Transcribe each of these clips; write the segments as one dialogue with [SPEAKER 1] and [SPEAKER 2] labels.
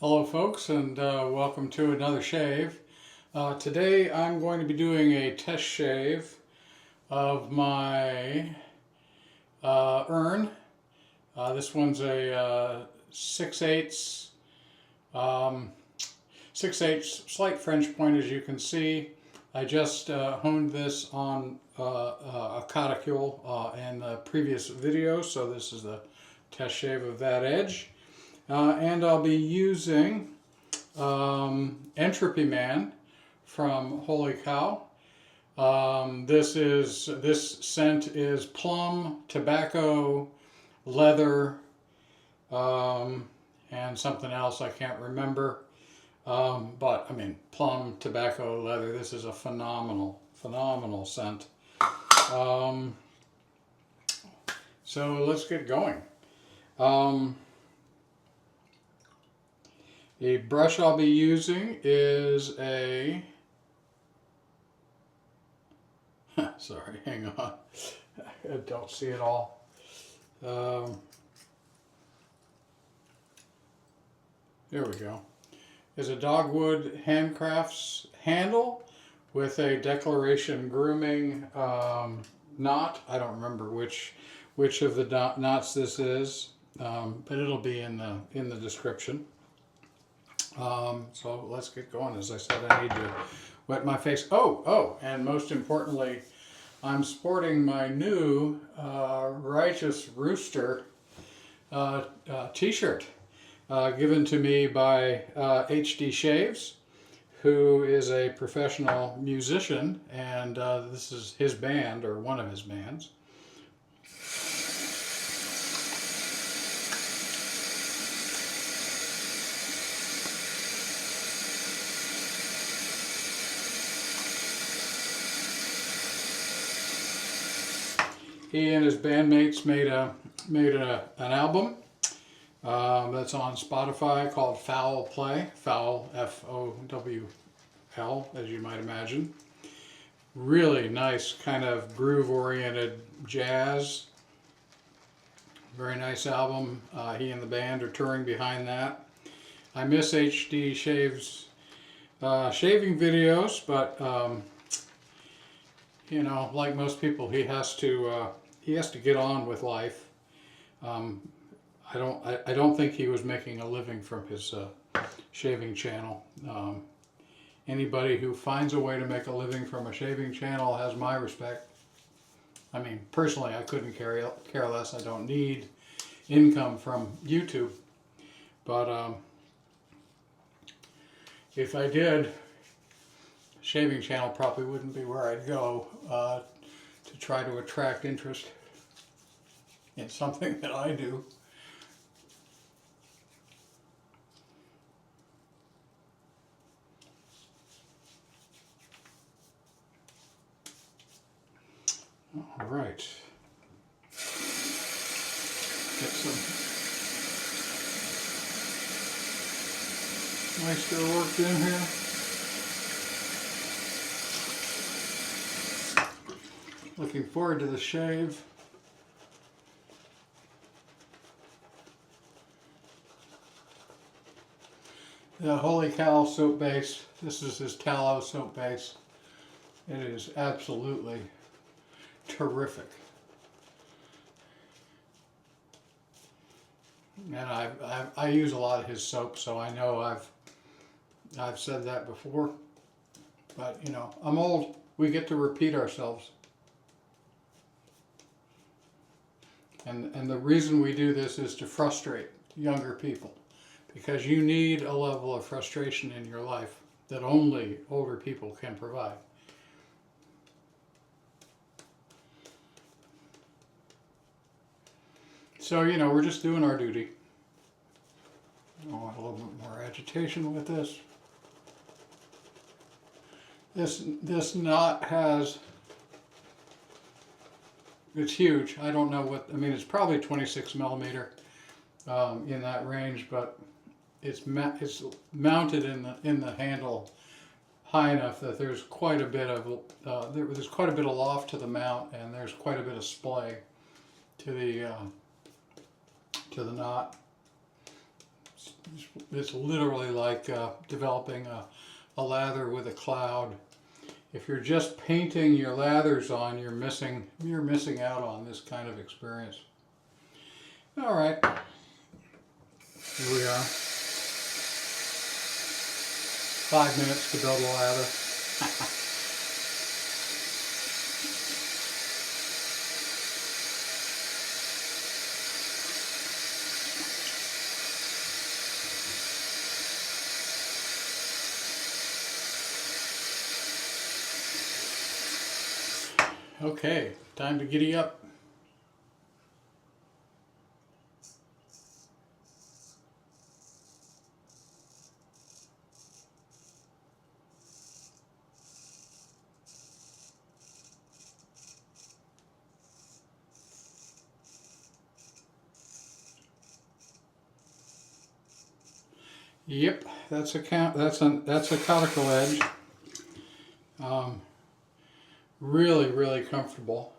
[SPEAKER 1] Hello folks, and welcome to another shave. Today I'm going to be doing a test shave of my ERN. This one's a 6/8 slight French point, as you can see. I just honed this on a coticule in the previous video, so this is the test shave of that edge. And I'll be using Entropy Man from Holy Cow. This scent is plum, tobacco, leather, and something else I can't remember. But I mean, plum, tobacco, leather. This is a phenomenal scent. So let's get going. The brush I'll be using is a, sorry, hang on, I don't see it all. There we go. Is a Dogwood Handcrafts handle with a Declaration Grooming knot. I don't remember which of the knots this is, but it'll be in the description. So let's get going. As I said, I need to wet my face. Oh, and most importantly, I'm sporting my new Righteous Rooster t-shirt given to me by HD Shaves, who is a professional musician, and this is his band, or one of his bands. He and his bandmates made an album that's on Spotify called Foul Play. Foul, F-O-W-L, as you might imagine. Really nice kind of groove-oriented jazz. Very nice album. He and the band are touring behind that. I miss HD Shaves shaving videos, but you know, like most people, he has to get on with life. I don't think he was making a living from his shaving channel. Anybody who finds a way to make a living from a shaving channel has my respect. I mean, personally, I couldn't care less. I don't need income from YouTube, but if I did, shaving channel probably wouldn't be where I'd go to try to attract interest in something that I do. All right. Get some moisture worked in here. Looking forward to the shave. The Holy Cow soap base. This is his tallow soap base. It is absolutely terrific. And I use a lot of his soap, so I know I've said that before. But you know, I'm old. We get to repeat ourselves. And the reason we do this is to frustrate younger people, because you need a level of frustration in your life that only older people can provide. So, you know, we're just doing our duty. I want a little bit more agitation with this. This knot has, it's huge. I don't know what, I mean, it's probably 26 millimeter in that range, but it's mounted in the handle high enough that there's quite a bit of there's quite a bit of loft to the mount, and there's quite a bit of splay to the knot. It's literally like developing a lather with a cloud. If you're just painting your lathers on, you're missing out on this kind of experience. All right, here we are. 5 minutes to build a lather. Okay, time to giddy up. Yep, that's a coticule edge. Really, really comfortable.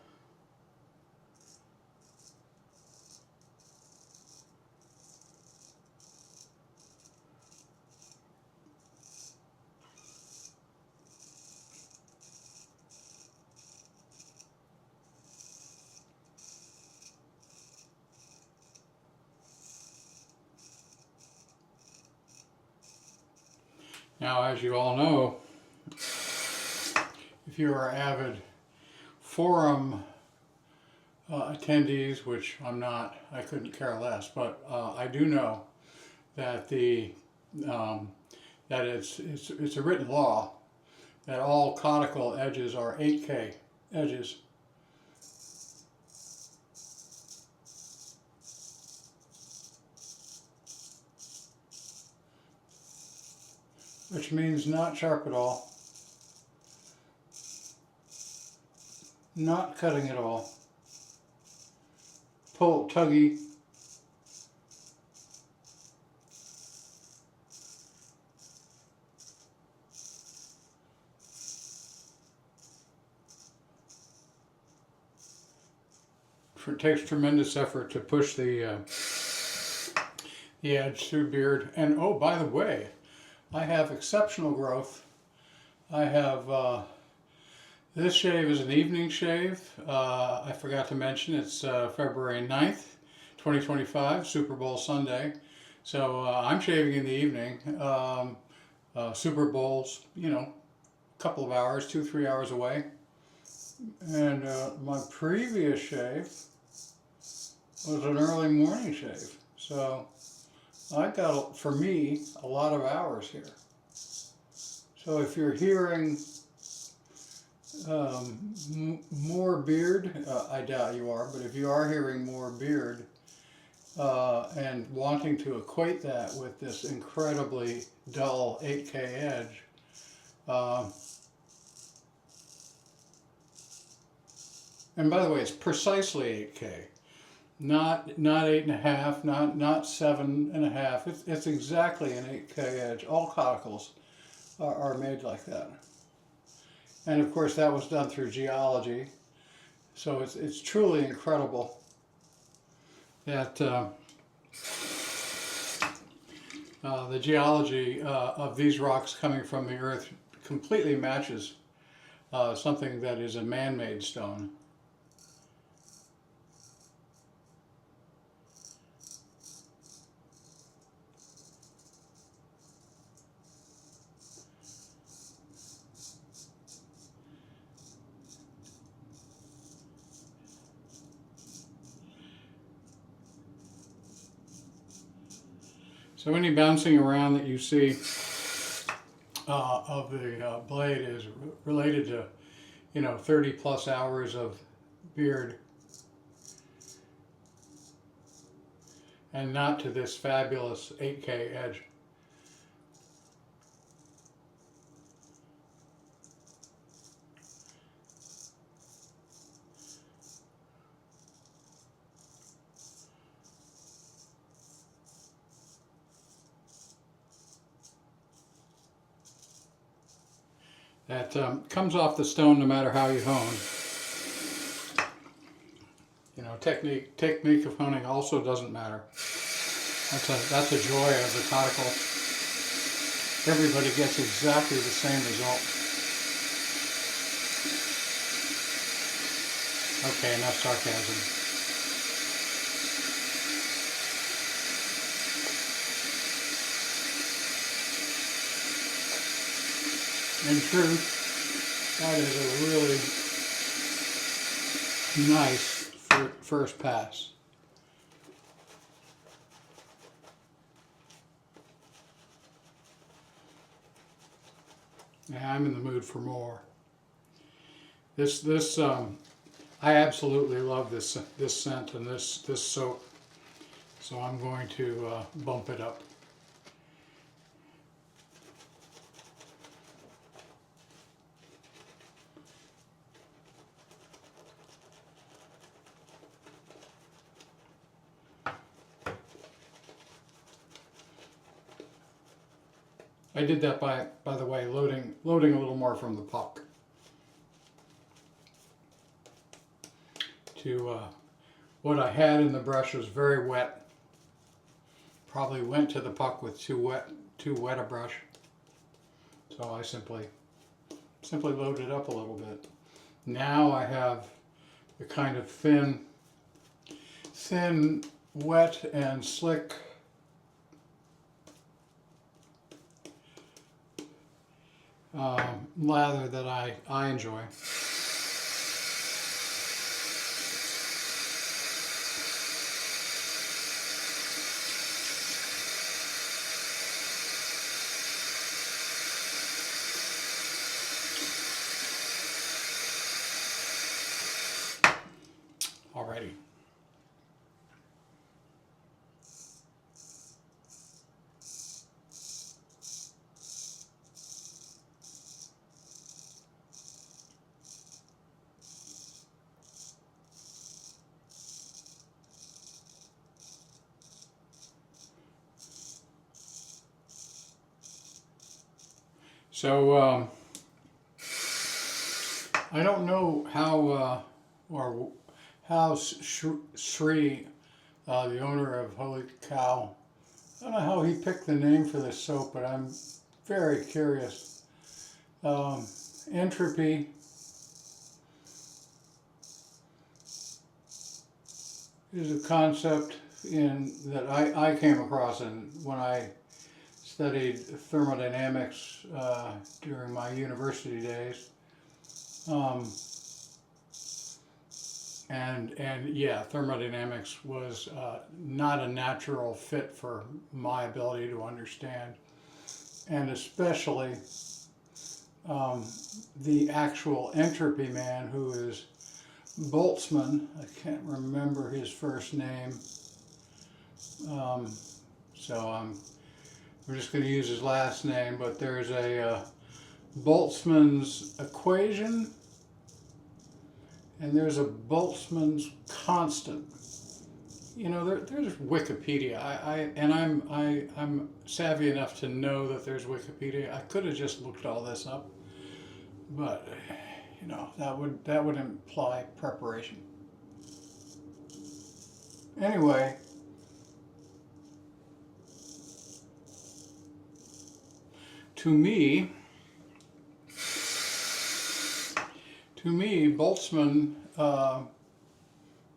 [SPEAKER 1] Now, as you all know, if you are avid forum attendees, which I'm not, I couldn't care less, but I do know that that it's a written law that all coticule edges are 8K edges. Which means not sharp at all, not cutting at all, tuggy. It takes tremendous effort to push the edge through beard. And oh, by the way, I have exceptional growth. I have, this shave is an evening shave. I forgot to mention it's February 9th, 2025, Super Bowl Sunday. So I'm shaving in the evening. Super Bowl's, you know, a couple of hours, 2-3 hours away. And my previous shave was an early morning shave. So I got, for me, a lot of hours here. So if you're hearing more beard, I doubt you are, but if you are hearing more beard and wanting to equate that with this incredibly dull 8K edge, and by the way, it's precisely 8K. Not 8.5, not 7.5. It's exactly an 8K edge. All coticles are made like that. And of course that was done through geology. So it's truly incredible that the geology of these rocks coming from the earth completely matches something that is a man-made stone. So any bouncing around that you see of the blade is related to, you know, 30 plus hours of beard, and not to this fabulous 8K edge. That comes off the stone no matter how you hone. You know, technique of honing also doesn't matter. That's a joy of the coticule. Everybody gets exactly the same result. Okay, enough sarcasm. In truth, that is a really nice first pass. Yeah, I'm in the mood for more. I absolutely love this scent and this soap, so I'm going to bump it up. I did that by the way, loading a little more from the puck to what I had in the brush was very wet. Probably went to the puck with too wet a brush, so I simply loaded up a little bit. Now I have the kind of thin, wet and slick lather that I enjoy. Alrighty. So I don't know how Sri, the owner of Holy Cow, I don't know how he picked the name for this soap, but I'm very curious. Entropy is a concept that I came across when I studied thermodynamics during my university days. And yeah, thermodynamics was not a natural fit for my ability to understand, and especially the actual Entropy Man, who is Boltzmann. I can't remember his first name, so we're just going to use his last name, but there's a Boltzmann's equation, and there's a Boltzmann's constant. You know, there's Wikipedia. I'm savvy enough to know that there's Wikipedia. I could have just looked all this up, but you know, that would imply preparation. Anyway, to me, Boltzmann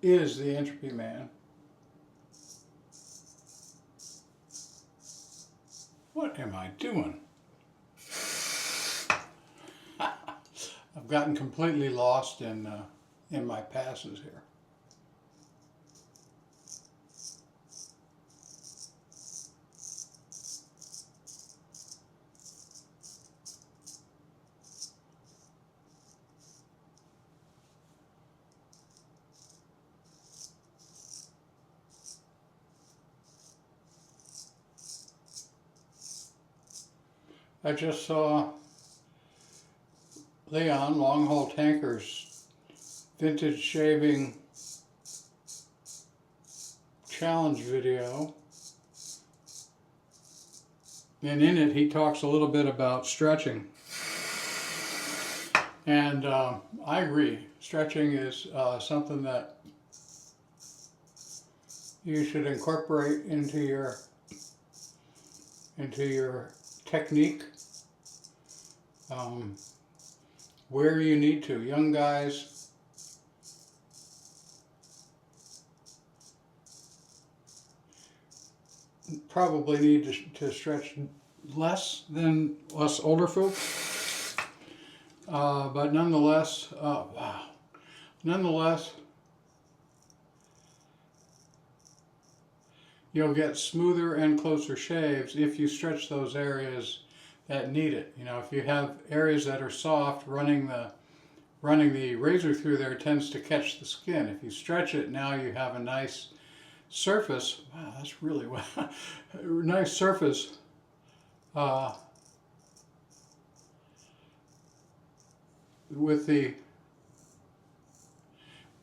[SPEAKER 1] is the Entropy Man. What am I doing? I've gotten completely lost in my passes here. I just saw Leon Long Haul Tanker's vintage shaving challenge video, and in it he talks a little bit about stretching, and I agree. Stretching is something that you should incorporate into your technique where you need to. Young guys probably need to stretch less than us older folks, but nonetheless, wow, nonetheless, you'll get smoother and closer shaves if you stretch those areas that need it. You know, if you have areas that are soft, running the razor through there tends to catch the skin. If you stretch it, now you have a nice surface. Wow, that's really well. Nice surface. With the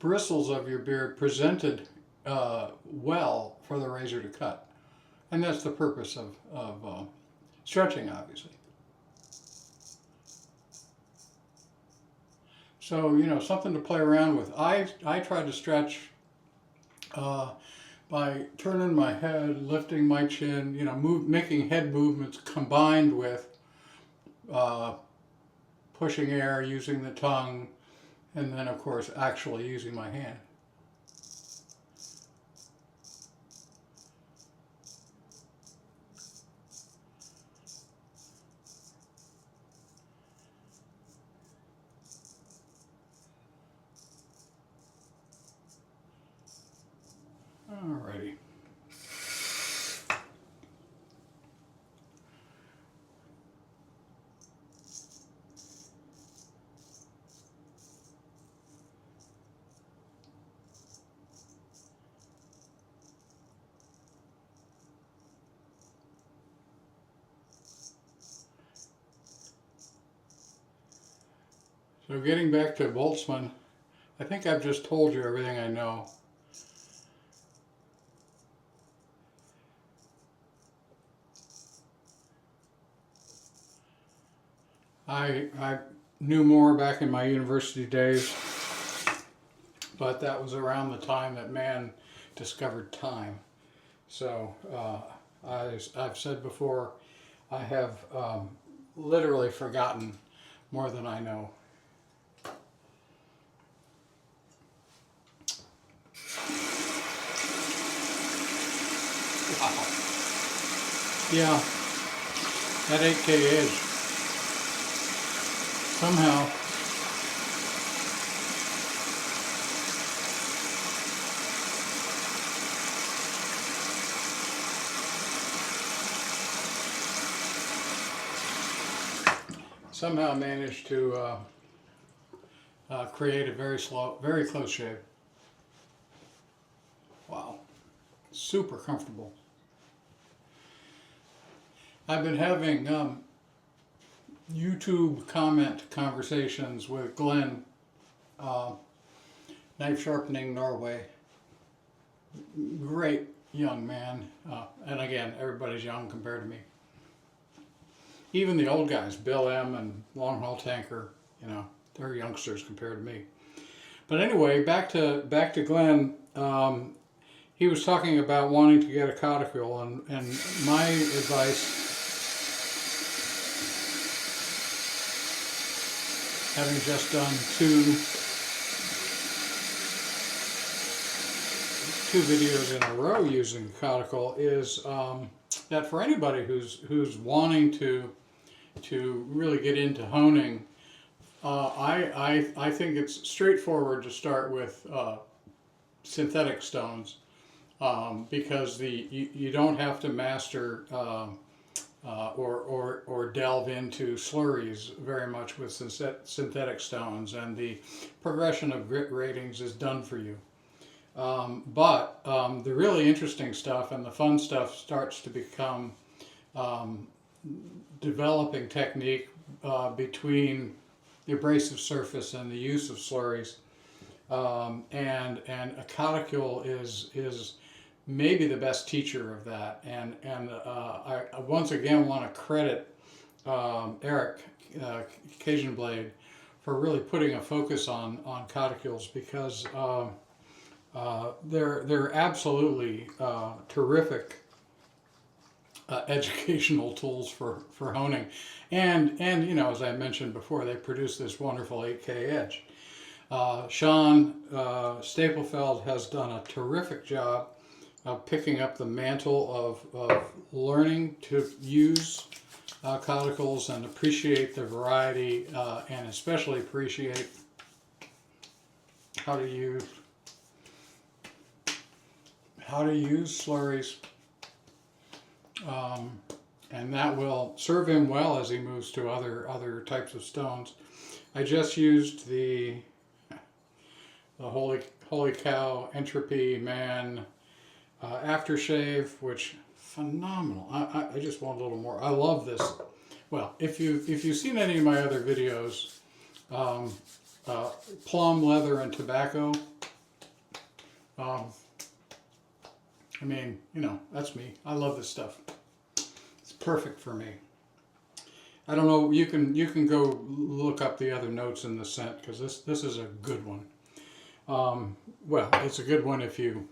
[SPEAKER 1] bristles of your beard presented well for the razor to cut. And that's the purpose of stretching, obviously. So, you know, something to play around with. I try to stretch by turning my head, lifting my chin, you know, making head movements combined with pushing air, using the tongue, and then, of course, actually using my hand. Alrighty. So getting back to Boltzmann, I think I've just told you everything I know. I knew more back in my university days, but that was around the time that man discovered time. So as I've said before, I have literally forgotten more than I know. Wow. Yeah, that 8K edge. Somehow managed to create a very close shave. Wow, super comfortable. I've been having YouTube comment conversations with Glenn, Knife Sharpening Norway. Great young man, and again, everybody's young compared to me. Even the old guys, Bill M. and Long Haul Tanker, you know, they're youngsters compared to me. But anyway, back to Glenn. He was talking about wanting to get a coticule, and my advice, having just done two videos in a row using coticule, is that for anybody who's wanting to really get into honing, I think it's straightforward to start with synthetic stones, because you don't have to master or delve into slurries very much with synthetic stones, and the progression of grit ratings is done for you. But the really interesting stuff and the fun stuff starts to become developing technique between the abrasive surface and the use of slurries, and a coticule is maybe the best teacher of that. And I once again want to credit Eric Cajun Blade for really putting a focus on coticules, because They're absolutely terrific educational tools for honing, and you know, as I mentioned before, they produce this wonderful 8K edge. Sean Staplefeld has done a terrific job of picking up the mantle of learning to use coticles and appreciate the variety, and especially appreciate how to use slurries, and that will serve him well as he moves to other types of stones. I just used the holy cow Entropy Man Aftershave, which phenomenal. I just want a little more. I love this. Well, if you've seen any of my other videos, plum, leather, and tobacco. I mean, you know, that's me. I love this stuff. It's perfect for me. I don't know. You can go look up the other notes in the scent, because this is a good one. Well, it's a good one if you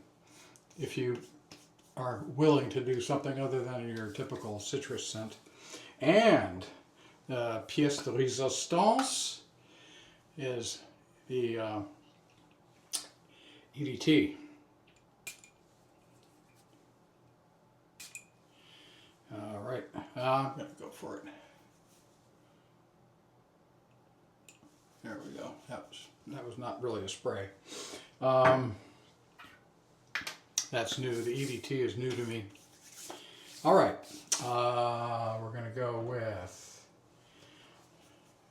[SPEAKER 1] are willing to do something other than your typical citrus scent. And pièce de résistance is the EDT. All right, I'm going to go for it. There we go. That was not really a spray. That's new. The EDT is new to me. All right, we're going to go with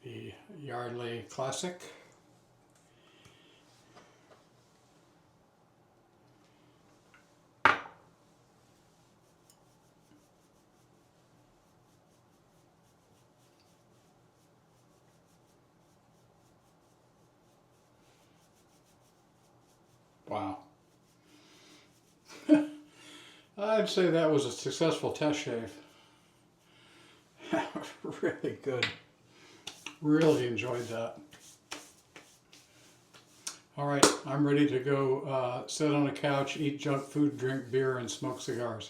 [SPEAKER 1] the Yardley Classic. Wow. I'd say that was a successful test shave. Really good. Really enjoyed that. All right, I'm ready to go sit on a couch, eat junk food, drink beer, and smoke cigars.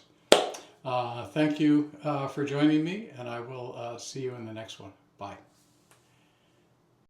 [SPEAKER 1] Thank you for joining me, and I will see you in the next one. Bye.